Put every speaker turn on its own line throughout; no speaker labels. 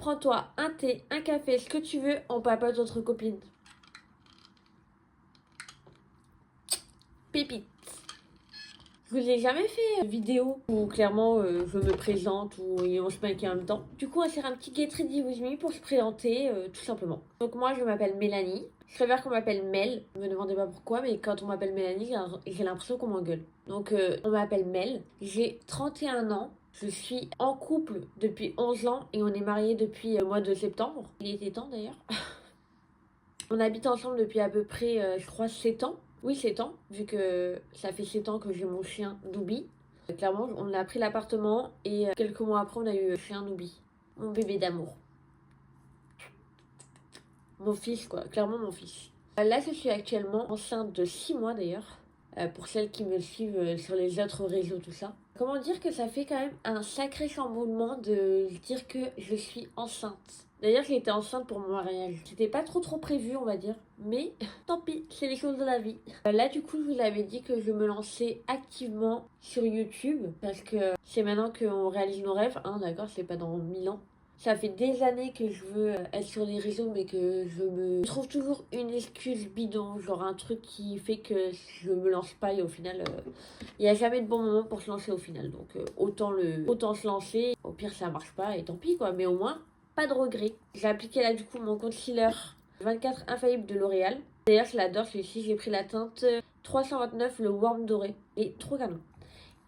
Prends-toi un thé, un café, ce que tu veux, on papote entre copines. Pépite. Je vous ai jamais fait vidéo où clairement je me présente ou et on se maquille en même temps. Du coup, on va faire un petit Get Ready With Me pour se présenter tout simplement. Donc moi, je m'appelle Mélanie. Je préfère qu'on m'appelle Mel. Ne me demandez pas pourquoi, mais quand on m'appelle Mélanie, j'ai l'impression qu'on m'engueule. Donc on m'appelle Mel. J'ai 31 ans. Je suis en couple depuis 11 ans et on est mariés depuis le mois de septembre. Il était temps d'ailleurs. On habite ensemble depuis à peu près, je crois, 7 ans. Oui, 7 ans, vu que ça fait 7 ans que j'ai mon chien Doubi. Clairement, on a pris l'appartement et quelques mois après, on a eu le chien Doubi. Mon bébé d'amour. Mon fils, quoi. Clairement, mon fils. Là, je suis actuellement enceinte de 6 mois d'ailleurs. Pour celles qui me suivent sur les autres réseaux, tout ça. Comment dire que ça fait quand même un sacré chamboulement de dire que je suis enceinte. D'ailleurs, j'ai été enceinte pour mon mariage. C'était pas trop prévu, on va dire. Mais tant pis, c'est les choses de la vie. Là, du coup, je vous avais dit que je me lançais activement sur YouTube. Parce que c'est maintenant qu'on réalise nos rêves. Hein, d'accord, c'est pas dans 1000 ans. Ça fait des années que je veux être sur les réseaux, mais que je trouve toujours une excuse bidon, genre un truc qui fait que je me lance pas et au final, il n'y a jamais de bon moment pour se lancer au final. Donc autant se lancer, au pire ça marche pas et tant pis quoi, mais au moins, pas de regret. J'ai appliqué là du coup mon concealer 24 infaillible de L'Oréal. D'ailleurs je l'adore celui-ci, j'ai pris la teinte 329, le Warm Doré, et trop canon.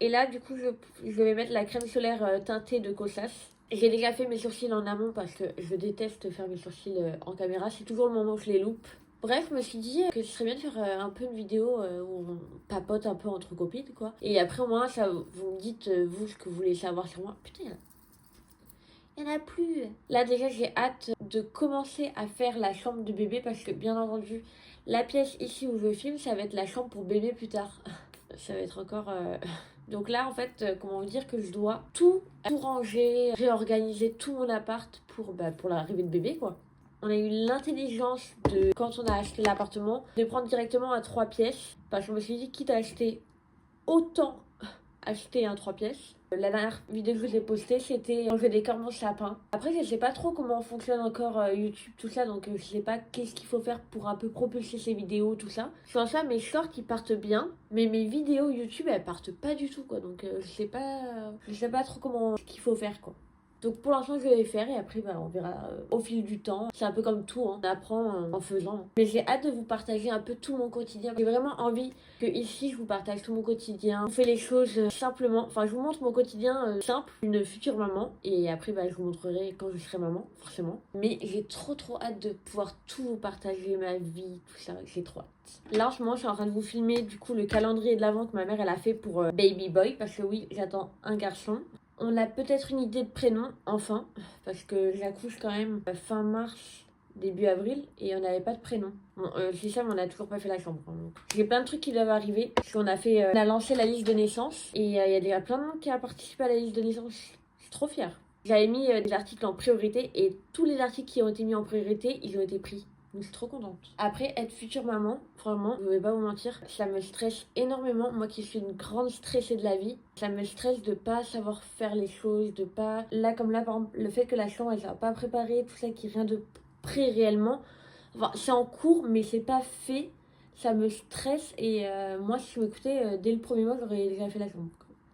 Et là du coup je vais mettre la crème solaire teintée de Kosas. J'ai déjà fait mes sourcils en amont parce que je déteste faire mes sourcils en caméra. C'est toujours le moment où je les loupe. Bref, je me suis dit que ce serait bien de faire un peu une vidéo où on papote un peu entre copines, quoi. Et après, au moins, ça, vous me dites, vous, ce que vous voulez savoir sur moi. Putain, il n'y en a plus. Là, déjà, j'ai hâte de commencer à faire la chambre de bébé parce que, bien entendu, la pièce ici où je filme, ça va être la chambre pour bébé plus tard. Ça va être encore... Donc là, en fait, comment vous dire que je dois tout ranger, réorganiser tout mon appart pour l'arrivée de bébé, quoi. On a eu l'intelligence de, quand on a acheté l'appartement, de prendre directement à 3 pièces. Parce que je me suis dit, quitte à acheter autant, acheter un 3 pièces. La dernière vidéo que je vous ai postée, c'était enlever des corps mon sapin. Après, je sais pas trop comment fonctionne encore YouTube, tout ça, donc je sais pas qu'est-ce qu'il faut faire pour un peu propulser ces vidéos, tout ça. Sur ça, mes shorts, ils partent bien, mais mes vidéos YouTube, elles partent pas du tout, quoi. Donc je sais pas trop comment, ce qu'il faut faire, quoi. Donc pour l'instant, je vais les faire et après, on verra au fil du temps. C'est un peu comme tout, hein. On apprend en faisant. Mais j'ai hâte de vous partager un peu tout mon quotidien. J'ai vraiment envie que ici, je vous partage tout mon quotidien. Je fais les choses simplement. Enfin, je vous montre mon quotidien simple, une future maman. Et après, je vous montrerai quand je serai maman, forcément. Mais j'ai trop hâte de pouvoir tout vous partager, ma vie, tout ça. J'ai trop hâte. Là, en ce moment, je suis en train de vous filmer du coup le calendrier de l'avant que ma mère elle a fait pour Baby Boy. Parce que oui, j'attends un garçon. On a peut-être une idée de prénom, enfin, parce que j'accouche quand même fin mars, début avril, et on n'avait pas de prénom. Bon, c'est ça, mais on n'a toujours pas fait la chambre. Donc. J'ai plein de trucs qui doivent arriver, parce qu'on a fait, on a lancé la liste de naissance, et il y a déjà plein de monde qui a participé à la liste de naissance. Je suis trop fière. J'avais mis des articles en priorité, et tous les articles qui ont été mis en priorité, ils ont été pris. Donc je suis trop contente. Après, être future maman, vraiment, je vais pas vous mentir, ça me stresse énormément. Moi qui suis une grande stressée de la vie, ça me stresse de pas savoir faire les choses, de pas... Là, comme là, par exemple, le fait que la chambre, elle soit pas préparée, tout ça, qui rien de prêt réellement. Enfin, c'est en cours, mais c'est pas fait. Ça me stresse et moi, si je m'écoutais, dès le premier mois, j'aurais déjà fait la chambre.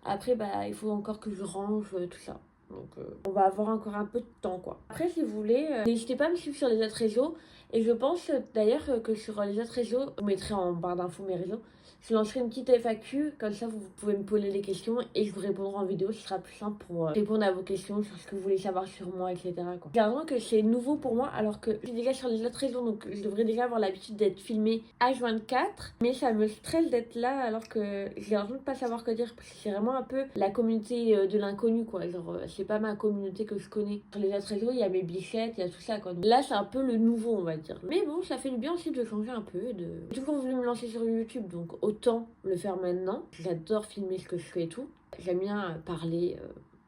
Après, il faut encore que je range tout ça. Donc, on va avoir encore un peu de temps, quoi. Après, si vous voulez, n'hésitez pas à me suivre sur les autres réseaux. Et je pense d'ailleurs que sur les autres réseaux, je vous mettrai en barre d'infos mes réseaux. Je lancerai une petite FAQ, comme ça vous pouvez me poser des questions et je vous répondrai en vidéo. Ce sera plus simple pour répondre à vos questions sur ce que vous voulez savoir sur moi, etc. J'ai l'impression que c'est nouveau pour moi alors que je suis déjà sur les autres réseaux, donc je devrais déjà avoir l'habitude d'être filmée H24. Mais ça me stresse d'être là alors que j'ai l'impression de pas savoir quoi dire parce que c'est vraiment un peu la communauté de l'inconnu, quoi. Genre, c'est pas ma communauté que je connais. Sur les autres réseaux, il y a mes bichettes, il y a tout ça, quoi. Donc là, c'est un peu le nouveau, on va dire. Mais bon, ça fait du bien aussi de changer un peu. J'ai toujours voulu me lancer sur YouTube, donc autant le faire maintenant. J'adore filmer ce que je fais et tout. J'aime bien parler.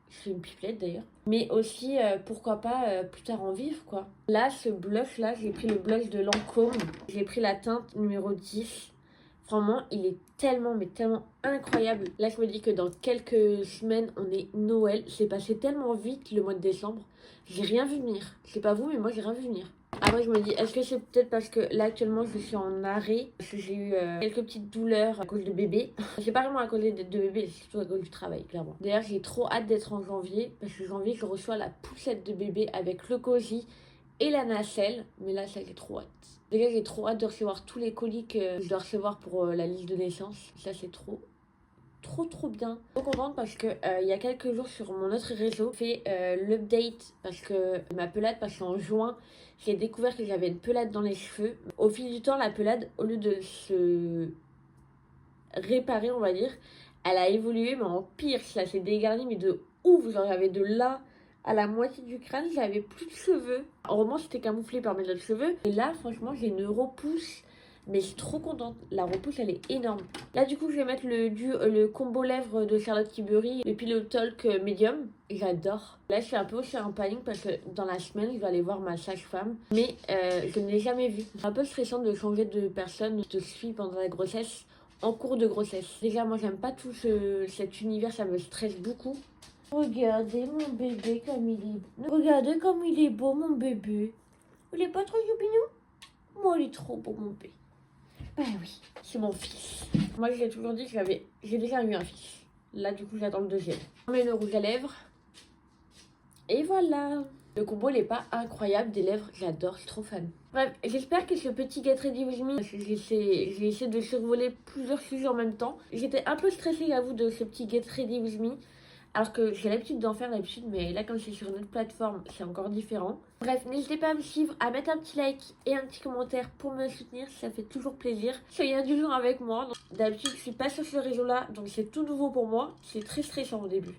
Je fais une pipelette d'ailleurs. Mais aussi, pourquoi pas plus tard en vivre, quoi. Là, ce blush là, j'ai pris le blush de Lancôme. J'ai pris la teinte numéro 10. Franchement, il est tellement, mais tellement incroyable. Là, je me dis que dans quelques semaines, on est Noël. C'est passé tellement vite le mois de décembre. J'ai rien vu venir. Je sais pas vous, mais moi, j'ai rien vu venir. Après, je me dis, est-ce que c'est peut-être parce que là, actuellement, je suis en arrêt, parce que j'ai eu quelques petites douleurs à cause de bébé. C'est pas vraiment à cause de bébé, c'est surtout à cause du travail, clairement. D'ailleurs, j'ai trop hâte d'être en janvier, parce que janvier, je reçois la poussette de bébé avec le cosy et la nacelle. Mais là, ça, j'ai trop hâte. Déjà, j'ai trop hâte de recevoir tous les colis que je dois recevoir pour la liste de naissance. Ça, c'est trop bien. Trop contente parce que il y a quelques jours sur mon autre réseau, j'ai fait l'update parce que ma pelade, parce qu'en juin, j'ai découvert que j'avais une pelade dans les cheveux. Au fil du temps, la pelade, au lieu de se réparer, on va dire, elle a évolué, mais en pire, ça s'est dégarni, mais de ouf. Genre, j'avais de là à la moitié du crâne, j'avais plus de cheveux. Heureusement, c'était camouflé par mes autres cheveux. Et là, franchement, j'ai une repousse. Mais je suis trop contente. La repousse, elle est énorme. Là, du coup, je vais mettre le combo lèvres de Charlotte Tilbury, le Pillow Talk Medium. J'adore. Là, je suis un peu aussi en panique parce que dans la semaine, je vais aller voir ma sage-femme. Mais je ne l'ai jamais vue. C'est un peu stressant de changer de personne qui te suit pendant la grossesse, en cours de grossesse. Déjà, moi, j'aime pas tout cet univers, ça me stresse beaucoup. Regardez mon bébé comme il est... Regardez comme il est beau, mon bébé. Il est pas trop choupinou? Moi, il est trop beau, mon bébé. Bah oui, c'est mon fils. Moi, j'ai toujours dit que j'ai déjà eu un fils. Là, du coup, j'attends le deuxième. On met le rouge à lèvres. Et voilà. Le combo, il est pas incroyable. Des lèvres, j'adore, je suis trop fan. Bref, j'espère que ce petit Get Ready With Me, j'ai essayé de survoler plusieurs sujets en même temps. J'étais un peu stressée, j'avoue, de ce petit Get Ready With Me. Alors que j'ai l'habitude d'en faire d'habitude, mais là, comme c'est sur une autre plateforme, c'est encore différent. Bref, n'hésitez pas à me suivre, à mettre un petit like et un petit commentaire pour me soutenir, ça fait toujours plaisir. Soyez indulgents avec moi. D'habitude, je suis pas sur ce réseau-là, donc c'est tout nouveau pour moi. C'est très stressant au début.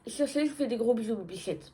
Sur ce, je vous fais des gros bisous, mes bichettes.